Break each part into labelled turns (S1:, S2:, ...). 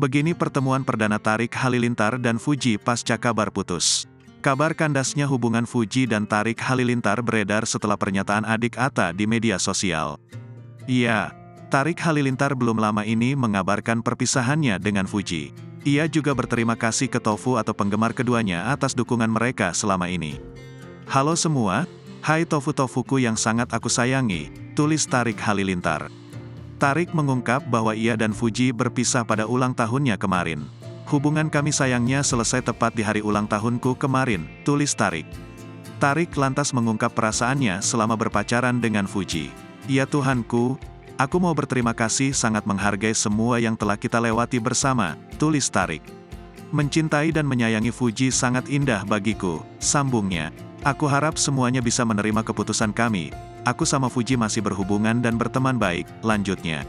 S1: Begini pertemuan perdana Tarik Halilintar dan Fuji pasca kabar putus. Kabar kandasnya hubungan Fuji dan Tarik Halilintar beredar setelah pernyataan adik Atta di media sosial. Iya, Tarik Halilintar belum lama ini mengabarkan perpisahannya dengan Fuji. Ia juga berterima kasih ke Tofu atau penggemar keduanya atas dukungan mereka selama ini. Halo semua, hai Tofu-tofuku yang sangat aku sayangi, tulis Tarik Halilintar. Tarik mengungkap bahwa ia dan Fuji berpisah pada ulang tahunnya kemarin. Hubungan kami sayangnya selesai tepat di hari ulang tahunku kemarin, tulis Tarik. Tarik lantas mengungkap perasaannya selama berpacaran dengan Fuji. Ya Tuhanku, aku mau berterima kasih sangat menghargai semua yang telah kita lewati bersama, tulis Tarik. Mencintai dan menyayangi Fuji sangat indah bagiku, sambungnya. Aku harap semuanya bisa menerima keputusan kami. Aku sama Fuji masih berhubungan dan berteman baik, lanjutnya.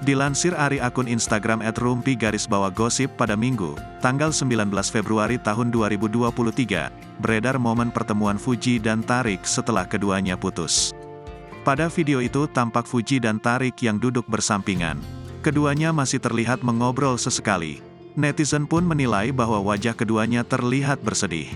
S1: Dilansir dari akun Instagram @rumpi_gosip pada Minggu, tanggal 19 Februari tahun 2023, beredar momen pertemuan Fuji dan Tarik setelah keduanya putus. Pada video itu tampak Fuji dan Tarik yang duduk bersampingan. Keduanya masih terlihat mengobrol sesekali. Netizen pun menilai bahwa wajah keduanya terlihat bersedih.